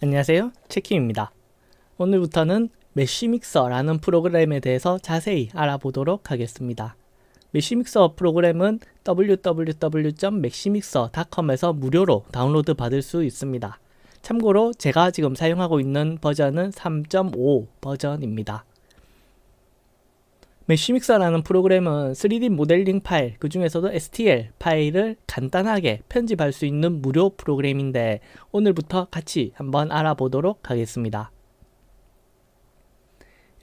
안녕하세요, 채킴입니다. 오늘부터는 메쉬믹서라는 프로그램에 대해서 자세히 알아보도록 하겠습니다. 메쉬믹서 프로그램은 www.meshimixer.com에서 무료로 다운로드 받을 수 있습니다. 참고로 제가 지금 사용하고 있는 버전은 3.5 버전입니다. 메쉬믹서라는 프로그램은 3D 모델링 파일, 그 중에서도 STL 파일을 간단하게 편집할 수 있는 무료 프로그램인데 오늘부터 같이 한번 알아보도록 하겠습니다.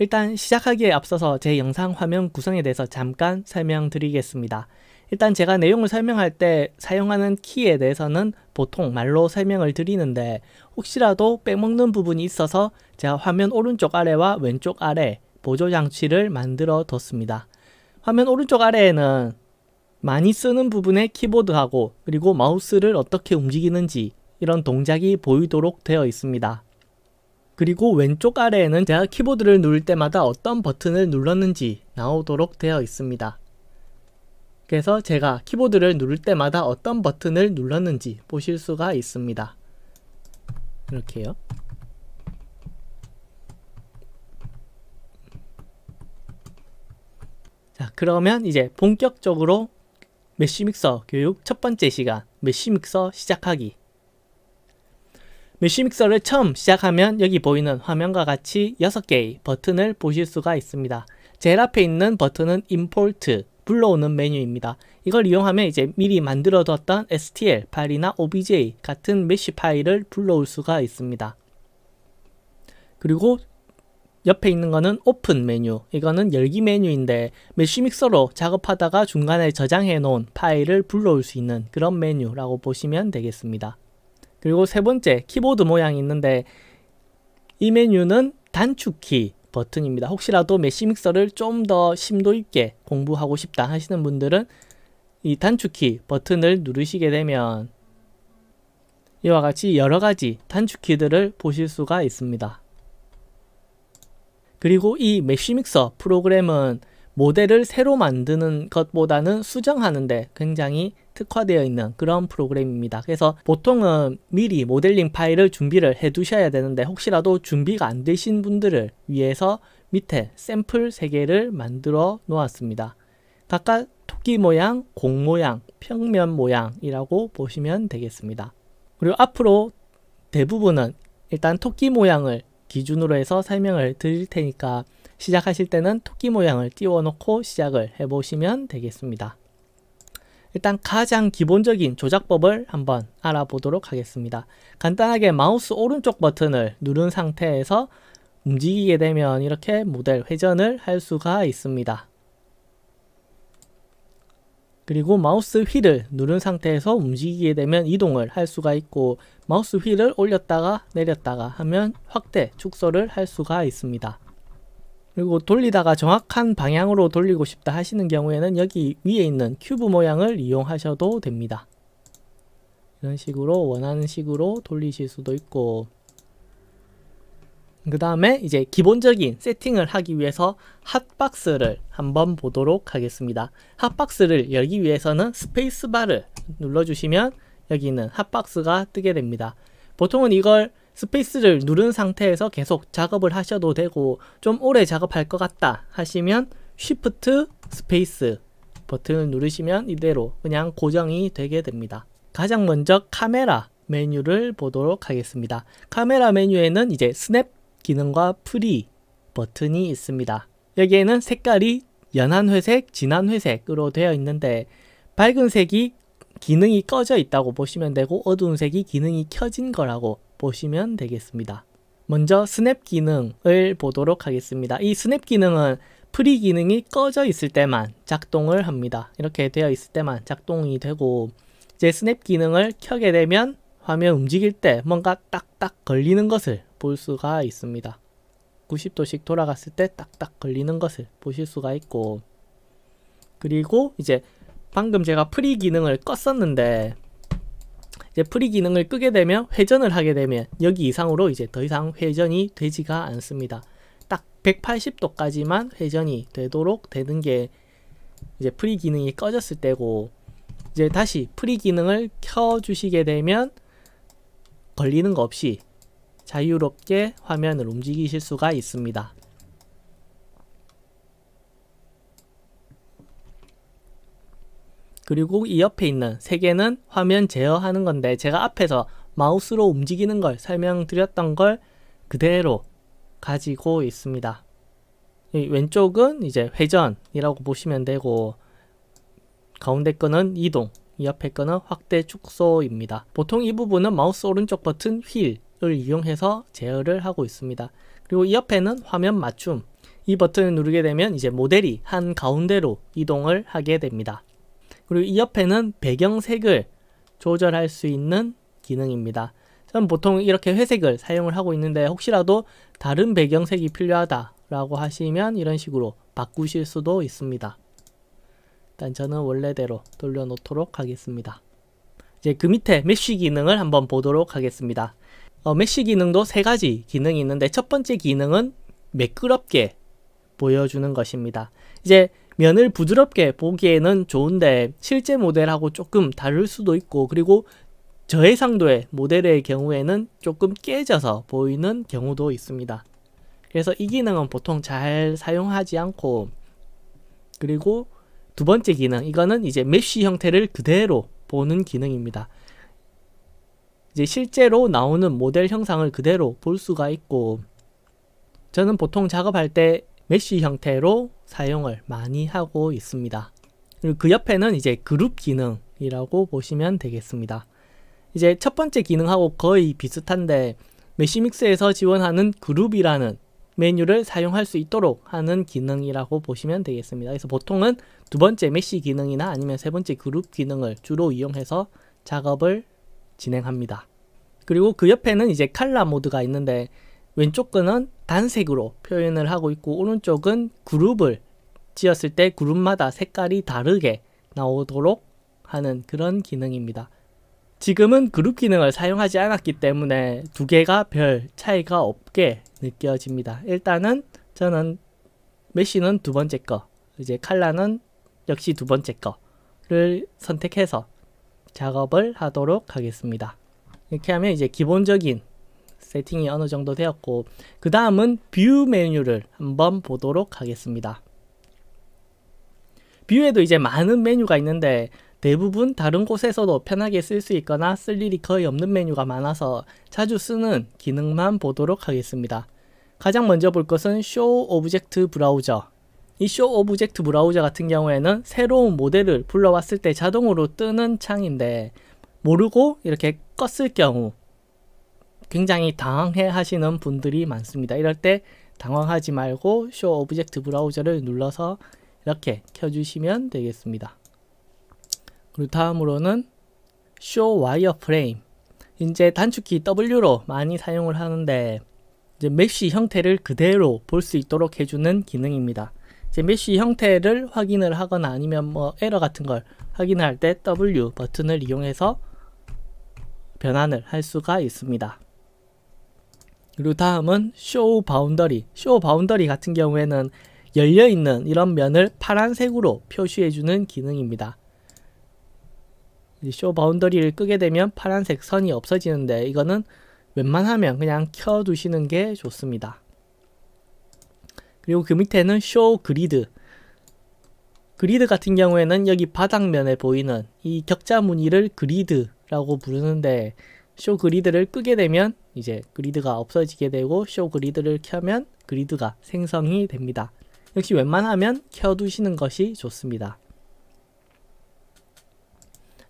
일단 시작하기에 앞서서 제 영상 화면 구성에 대해서 잠깐 설명드리겠습니다. 일단 제가 내용을 설명할 때 사용하는 키에 대해서는 보통 말로 설명을 드리는데 혹시라도 빼먹는 부분이 있어서 제가 화면 오른쪽 아래와 왼쪽 아래 보조 장치를 만들어 뒀습니다. 화면 오른쪽 아래에는 많이 쓰는 부분의 키보드하고 그리고 마우스를 어떻게 움직이는지 이런 동작이 보이도록 되어 있습니다. 그리고 왼쪽 아래에는 제가 키보드를 누를 때마다 어떤 버튼을 눌렀는지 나오도록 되어 있습니다. 그래서 제가 키보드를 누를 때마다 어떤 버튼을 눌렀는지 보실 수가 있습니다. 이렇게요. 자, 그러면 이제 본격적으로 메쉬믹서 교육 첫 번째 시간, 메쉬믹서 시작하기. 메쉬믹서를 처음 시작하면 여기 보이는 화면과 같이 6개의 버튼을 보실 수가 있습니다. 제일 앞에 있는 버튼은 임포트, 불러오는 메뉴입니다. 이걸 이용하면 이제 미리 만들어 뒀던 STL 파일이나 OBJ 같은 메쉬 파일을 불러올 수가 있습니다. 그리고 옆에 있는 거는 오픈 메뉴, 이거는 열기 메뉴인데 메쉬믹서로 작업하다가 중간에 저장해 놓은 파일을 불러올 수 있는 그런 메뉴라고 보시면 되겠습니다. 그리고 세 번째 키보드 모양이 있는데 이 메뉴는 단축키 버튼입니다. 혹시라도 메쉬믹서를 좀 더 심도 있게 공부하고 싶다 하시는 분들은 이 단축키 버튼을 누르시게 되면 이와 같이 여러가지 단축키들을 보실 수가 있습니다. 그리고 이 메쉬믹서 프로그램은 모델을 새로 만드는 것보다는 수정하는데 굉장히 특화되어 있는 그런 프로그램입니다. 그래서 보통은 미리 모델링 파일을 준비를 해 두셔야 되는데 혹시라도 준비가 안 되신 분들을 위해서 밑에 샘플 3개를 만들어 놓았습니다. 각각 토끼 모양, 공 모양, 평면 모양이라고 보시면 되겠습니다. 그리고 앞으로 대부분은 일단 토끼 모양을 기준으로 해서 설명을 드릴 테니까 시작하실 때는 토끼 모양을 띄워 놓고 시작을 해 보시면 되겠습니다. 일단 가장 기본적인 조작법을 한번 알아보도록 하겠습니다. 간단하게 마우스 오른쪽 버튼을 누른 상태에서 움직이게 되면 이렇게 모델 회전을 할 수가 있습니다. 그리고 마우스 휠을 누른 상태에서 움직이게 되면 이동을 할 수가 있고 마우스 휠을 올렸다가 내렸다가 하면 확대, 축소를 할 수가 있습니다. 그리고 돌리다가 정확한 방향으로 돌리고 싶다 하시는 경우에는 여기 위에 있는 큐브 모양을 이용하셔도 됩니다. 이런 식으로 원하는 식으로 돌리실 수도 있고 그 다음에 이제 기본적인 세팅을 하기 위해서 핫박스를 한번 보도록 하겠습니다. 핫박스를 열기 위해서는 스페이스바를 눌러주시면 여기는 핫박스가 뜨게 됩니다. 보통은 이걸 스페이스를 누른 상태에서 계속 작업을 하셔도 되고 좀 오래 작업할 것 같다 하시면 쉬프트 스페이스 버튼을 누르시면 이대로 그냥 고정이 되게 됩니다. 가장 먼저 카메라 메뉴를 보도록 하겠습니다. 카메라 메뉴에는 이제 스냅 기능과 프리 버튼이 있습니다. 여기에는 색깔이 연한 회색, 진한 회색으로 되어 있는데 밝은 색이 기능이 꺼져 있다고 보시면 되고 어두운 색이 기능이 켜진 거라고 보시면 되겠습니다. 먼저 스냅 기능을 보도록 하겠습니다. 이 스냅 기능은 프리 기능이 꺼져 있을 때만 작동을 합니다. 이렇게 되어 있을 때만 작동이 되고 이제 스냅 기능을 켜게 되면 화면 움직일 때 뭔가 딱딱 걸리는 것을 볼 수가 있습니다. 90도씩 돌아갔을 때 딱딱 걸리는 것을 보실 수가 있고 그리고 이제 방금 제가 프리 기능을 껐었는데 이제 프리 기능을 끄게 되면 회전을 하게 되면 여기 이상으로 이제 더 이상 회전이 되지가 않습니다. 딱 180도까지만 회전이 되도록 되는 게 이제 프리 기능이 꺼졌을 때고 이제 다시 프리 기능을 켜 주시게 되면 걸리는 거 없이 자유롭게 화면을 움직이실 수가 있습니다. 그리고 이 옆에 있는 3개는 화면 제어하는 건데, 제가 앞에서 마우스로 움직이는 걸 설명드렸던 걸 그대로 가지고 있습니다. 이 왼쪽은 이제 회전이라고 보시면 되고, 가운데 거는 이동, 이 옆에 거는 확대 축소입니다. 보통 이 부분은 마우스 오른쪽 버튼 휠을 이용해서 제어를 하고 있습니다. 그리고 이 옆에는 화면 맞춤, 이 버튼을 누르게 되면 이제 모델이 한 가운데로 이동을 하게 됩니다. 그리고 이 옆에는 배경색을 조절할 수 있는 기능입니다. 저는 보통 이렇게 회색을 사용을 하고 있는데, 혹시라도 다른 배경색이 필요하다라고 하시면 이런 식으로 바꾸실 수도 있습니다. 일단 저는 원래대로 돌려놓도록 하겠습니다. 이제 그 밑에 메쉬 기능을 한번 보도록 하겠습니다. 메쉬 기능도 3가지 기능이 있는데, 첫 번째 기능은 매끄럽게 보여주는 것입니다. 이제 면을 부드럽게 보기에는 좋은데 실제 모델하고 조금 다를 수도 있고, 그리고 저해상도의 모델의 경우에는 조금 깨져서 보이는 경우도 있습니다. 그래서 이 기능은 보통 잘 사용하지 않고, 그리고 두 번째 기능, 이거는 이제 메쉬 형태를 그대로 보는 기능입니다. 이제 실제로 나오는 모델 형상을 그대로 볼 수가 있고, 저는 보통 작업할 때 메쉬 형태로 사용을 많이 하고 있습니다. 그리고 그 옆에는 이제 그룹 기능이라고 보시면 되겠습니다. 이제 첫 번째 기능하고 거의 비슷한데, 메쉬믹스에서 지원하는 그룹이라는 메뉴를 사용할 수 있도록 하는 기능이라고 보시면 되겠습니다. 그래서 보통은 두 번째 메쉬 기능이나 아니면 세 번째 그룹 기능을 주로 이용해서 작업을 진행합니다. 그리고 그 옆에는 이제 컬러 모드가 있는데, 왼쪽 거는 단색으로 표현을 하고 있고, 오른쪽은 그룹을 지었을 때 그룹마다 색깔이 다르게 나오도록 하는 그런 기능입니다. 지금은 그룹 기능을 사용하지 않았기 때문에 두 개가 별 차이가 없게 느껴집니다. 일단은 저는 메쉬는 두 번째 거, 이제 컬러는 역시 두 번째 거를 선택해서 작업을 하도록 하겠습니다. 이렇게 하면 이제 기본적인 세팅이 어느 정도 되었고, 그 다음은 뷰 메뉴를 한번 보도록 하겠습니다. 뷰에도 이제 많은 메뉴가 있는데, 대부분 다른 곳에서도 편하게 쓸 수 있거나 쓸 일이 거의 없는 메뉴가 많아서 자주 쓰는 기능만 보도록 하겠습니다. 가장 먼저 볼 것은 Show Object Browser. 이 Show Object Browser 같은 경우에는 새로운 모델을 불러왔을 때 자동으로 뜨는 창인데, 모르고 이렇게 껐을 경우 굉장히 당황해 하시는 분들이 많습니다. 이럴 때 당황하지 말고 Show Object Browser를 눌러서 이렇게 켜주시면 되겠습니다. 그리고 다음으로는 Show Wireframe. 이제 단축키 W로 많이 사용을 하는데, 이제 메쉬 형태를 그대로 볼 수 있도록 해주는 기능입니다. 이제 메쉬 형태를 확인을 하거나 아니면 뭐 에러 같은 걸 확인할 때 W 버튼을 이용해서 변환을 할 수가 있습니다. 그리고 다음은 Show Boundary. Show Boundary 같은 경우에는 열려있는 이런 면을 파란색으로 표시해주는 기능입니다. Show Boundary를 끄게 되면 파란색 선이 없어지는데, 이거는 웬만하면 그냥 켜두시는 게 좋습니다. 그리고 그 밑에는 Show Grid. 그리드 같은 경우에는 여기 바닥면에 보이는 이 격자 무늬를 그리드라고 부르는데, 쇼 그리드를 끄게 되면 이제 그리드가 없어지게 되고, 쇼 그리드를 켜면 그리드가 생성이 됩니다. 역시 웬만하면 켜두시는 것이 좋습니다.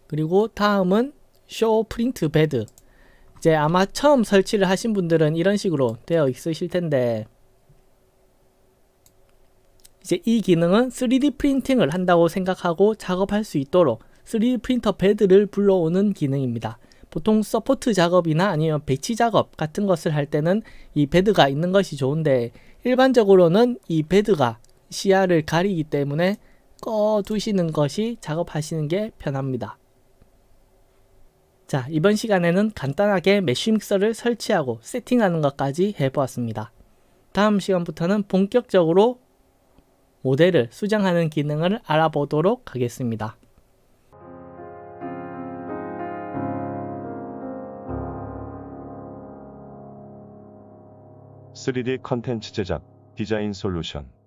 그리고 다음은 Show Print Bed. 이제 아마 처음 설치를 하신 분들은 이런 식으로 되어 있으실 텐데, 이제 이 기능은 3D 프린팅을 한다고 생각하고 작업할 수 있도록 3D 프린터 베드를 불러오는 기능입니다. 보통 서포트 작업이나 아니면 배치 작업 같은 것을 할 때는 이 베드가 있는 것이 좋은데, 일반적으로는 이 베드가 시야를 가리기 때문에 꺼두시는 것이 작업하시는 게 편합니다. 자, 이번 시간에는 간단하게 메쉬 믹서를 설치하고 세팅하는 것까지 해보았습니다. 다음 시간부터는 본격적으로 모델을 수정하는 기능을 알아보도록 하겠습니다. 3D 컨텐츠 제작, 디자인 솔루션.